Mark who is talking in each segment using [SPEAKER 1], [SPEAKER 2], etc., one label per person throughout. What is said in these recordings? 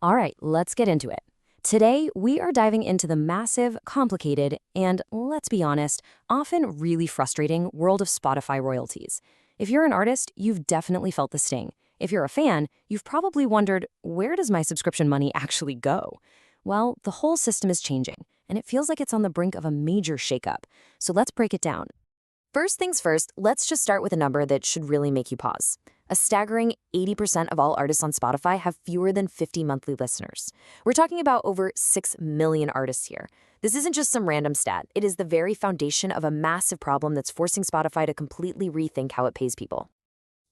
[SPEAKER 1] All right, let's get into it. Today, we are diving into the massive, complicated, and, let's be honest, often really frustrating world of Spotify royalties. If you're an artist, you've definitely felt the sting. If you're a fan, you've probably wondered, where does my subscription money actually go? Well, the whole system is changing, and it feels like it's on the brink of a major shakeup. So let's break it down. First things first, let's just start with a number that should really make you pause. A staggering 80% of all artists on Spotify have fewer than 50 monthly listeners. We're talking about over 6 million artists here. This isn't just some random stat. It is the very foundation of a massive problem that's forcing Spotify to completely rethink how it pays people.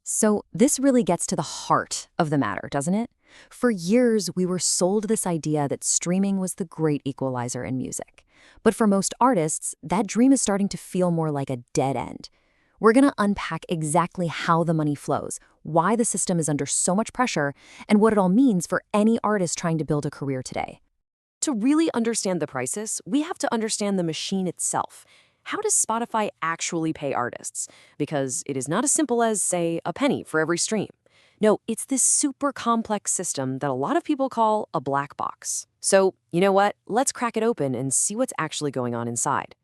[SPEAKER 1] So this really gets to the heart of the matter, doesn't it? For years, we were sold this idea that streaming was the great equalizer in music. But for most artists, that dream is starting to feel more like a dead end. We're going to unpack exactly how the money flows, why the system is under so much pressure, and what it all means for any artist trying to build a career today. To really understand the crisis, we have to understand the machine itself. How does Spotify actually pay artists? Because it is not as simple as, say, a penny for every stream. No, it's this super complex system that a lot of people call a black box. So, you know what? Let's crack it open and see what's actually going on inside.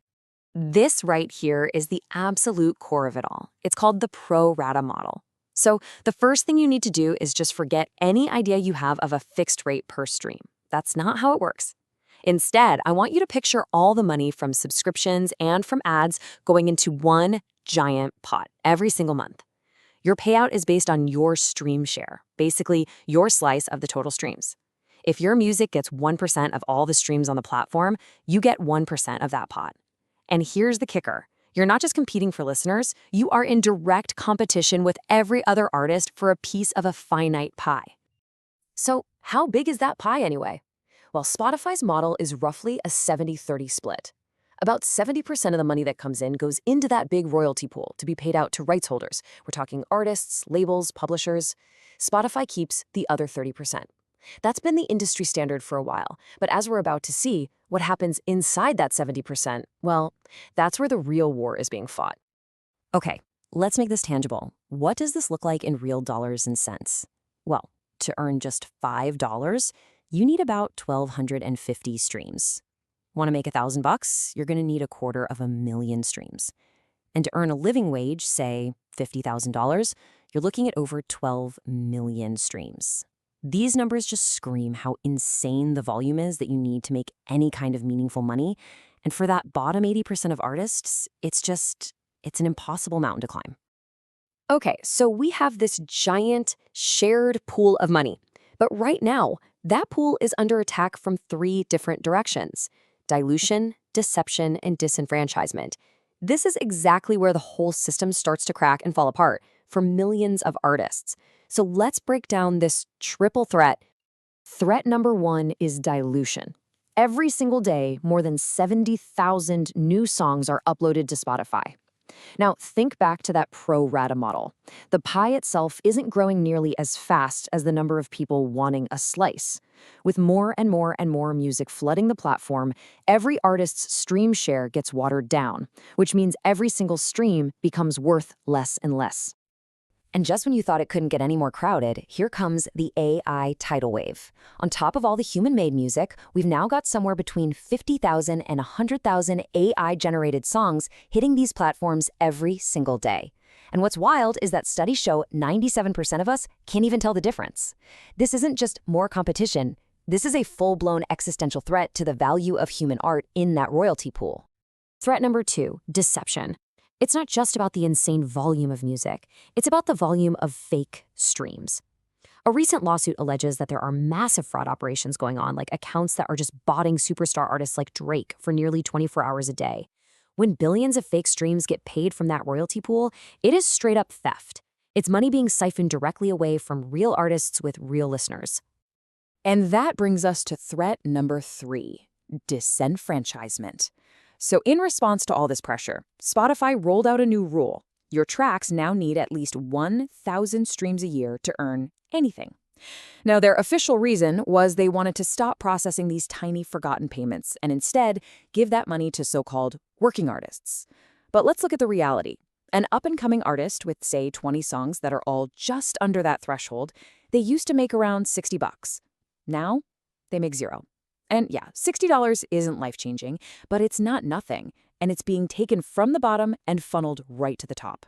[SPEAKER 1] This right here is the absolute core of it all. It's called the pro rata model. So the first thing you need to do is just forget any idea you have of a fixed rate per stream. That's not how it works. Instead, I want you to picture all the money from subscriptions and from ads going into one giant pot every single month. Your payout is based on your stream share, basically your slice of the total streams. If your music gets 1% of all the streams on the platform, you get 1% of that pot. And here's the kicker. You're not just competing for listeners, you are in direct competition with every other artist for a piece of a finite pie. So how big is that pie anyway? Well, Spotify's model is roughly a 70-30 split. About 70% of the money that comes in goes into that big royalty pool to be paid out to rights holders. We're talking artists, labels, publishers. Spotify keeps the other 30%. That's been the industry standard for a while, but as we're about to see, what happens inside that 70%, well, that's where the real war is being fought. Okay, let's make this tangible. What does this look like in real dollars and cents? Well, to earn just $5, you need about 1,250 streams. Want to make $1,000? You're going to need $250,000 streams. And to earn a living wage, say $50,000, you're looking at over 12 million streams. These numbers just scream how insane the volume is that you need to make any kind of meaningful money. And for that bottom 80% of artists, it's an impossible mountain to climb. Okay, so we have this giant shared pool of money. But right now, that pool is under attack from 3 different directions: dilution, deception, and disenfranchisement. This is exactly where the whole system starts to crack and fall apart for millions of artists. So let's break down this triple threat. Threat number 1 is dilution. Every single day, more than 70,000 new songs are uploaded to Spotify. Now, think back to that pro rata model. The pie itself isn't growing nearly as fast as the number of people wanting a slice. With more and more and more music flooding the platform, every artist's stream share gets watered down, which means every single stream becomes worth less and less. And just when you thought it couldn't get any more crowded, here comes the AI tidal wave. On top of all the human-made music, we've now got somewhere between 50,000 and 100,000 AI-generated songs hitting these platforms every single day. And what's wild is that studies show 97% of us can't even tell the difference. This isn't just more competition. This is a full-blown existential threat to the value of human art in that royalty pool. Threat number 2, deception. It's not just about the insane volume of music. It's about the volume of fake streams. A recent lawsuit alleges that there are massive fraud operations going on, like accounts that are just botting superstar artists like Drake for nearly 24 hours a day. When billions of fake streams get paid from that royalty pool, it is straight up theft. It's money being siphoned directly away from real artists with real listeners.
[SPEAKER 2] And that brings us to threat number 3, disenfranchisement. So in response to all this pressure, Spotify rolled out a new rule. Your tracks now need at least 1,000 streams a year to earn anything. Now, their official reason was they wanted to stop processing these tiny forgotten payments and instead give that money to so-called working artists. But let's look at the reality. An up-and-coming artist with, say, 20 songs that are all just under that threshold, they used to make around $60. Now, they make zero. And yeah, $60 isn't life-changing, but it's not nothing, and it's being taken from the bottom and funneled right to the top.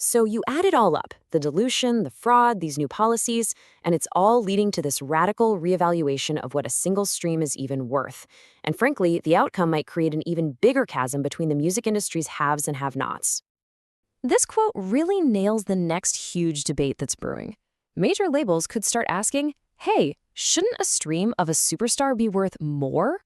[SPEAKER 1] So you add it all up, the dilution, the fraud, these new policies, and it's all leading to this radical reevaluation of what a single stream is even worth. And frankly, the outcome might create an even bigger chasm between the music industry's haves and have-nots. This quote really nails the next huge debate that's brewing. Major labels could start asking, hey, shouldn't a stream of a superstar be worth more?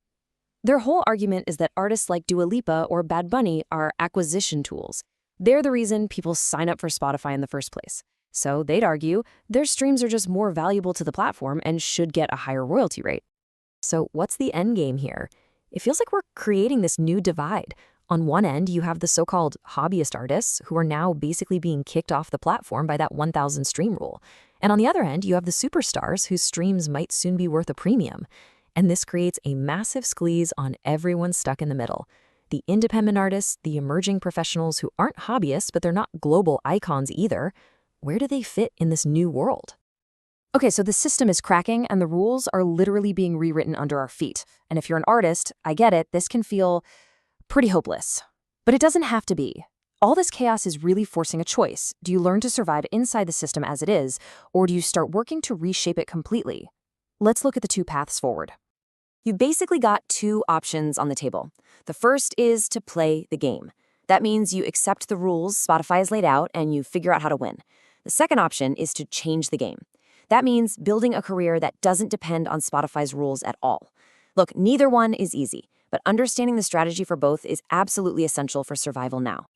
[SPEAKER 1] Their whole argument is that artists like Dua Lipa or Bad Bunny are acquisition tools. They're the reason people sign up for Spotify in the first place. So they'd argue their streams are just more valuable to the platform and should get a higher royalty rate. So what's the end game here? It feels like we're creating this new divide. On one end, you have the so-called hobbyist artists who are now basically being kicked off the platform by that 1,000 stream rule. And on the other end, you have the superstars whose streams might soon be worth a premium. And this creates a massive squeeze on everyone stuck in the middle. The independent artists, the emerging professionals who aren't hobbyists, but they're not global icons either. Where do they fit in this new world? Okay, so the system is cracking and the rules are literally being rewritten under our feet. And if you're an artist, I get it, this can feel pretty hopeless. But it doesn't have to be. All this chaos is really forcing a choice. Do you learn to survive inside the system as it is, or do you start working to reshape it completely? Let's look at the two paths forward. You've basically got two options on the table. The first is to play the game. That means you accept the rules Spotify has laid out and you figure out how to win. The second option is to change the game. That means building a career that doesn't depend on Spotify's rules at all. Look, neither one is easy, but understanding the strategy for both is absolutely essential for survival now.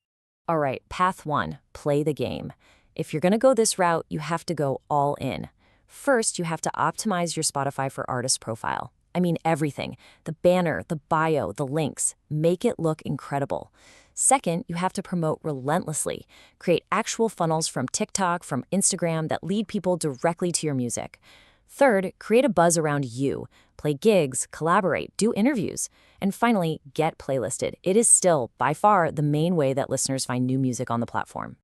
[SPEAKER 1] All right, path one, play the game. If you're going to go this route, you have to go all in. First, you have to optimize your Spotify for Artist profile. I mean everything. The banner, the bio, the links. Make it look incredible. Second, you have to promote relentlessly. Create actual funnels from TikTok, from Instagram that lead people directly to your music. Third, create a buzz around you. Play gigs, collaborate, do interviews. And finally, get playlisted. It is still, by far, the main way that listeners find new music on the platform.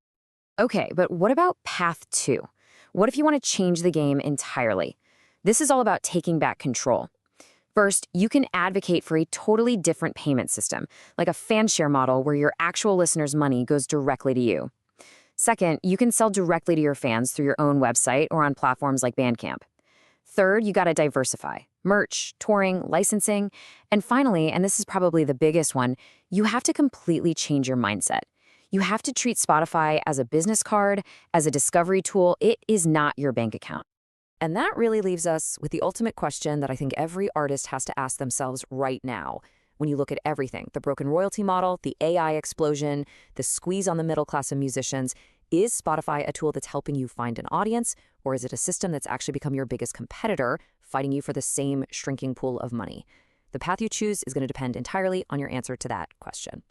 [SPEAKER 1] Okay, but what about path two? What if you want to change the game entirely? This is all about taking back control. First, you can advocate for a totally different payment system, like a fan share model where your actual listeners' money goes directly to you. Second, you can sell directly to your fans through your own website or on platforms like Bandcamp. Third, you gotta diversify. Merch, touring, licensing. And finally, and this is probably the biggest one, you have to completely change your mindset. You have to treat Spotify as a business card, as a discovery tool. It is not your bank account. And that really leaves us with the ultimate question that I think every artist has to ask themselves right now. When you look at everything, the broken royalty model, the AI explosion, the squeeze on the middle class of musicians, is Spotify a tool that's helping you find an audience, or is it a system that's actually become your biggest competitor, fighting you for the same shrinking pool of money? The path you choose is going to depend entirely on your answer to that question.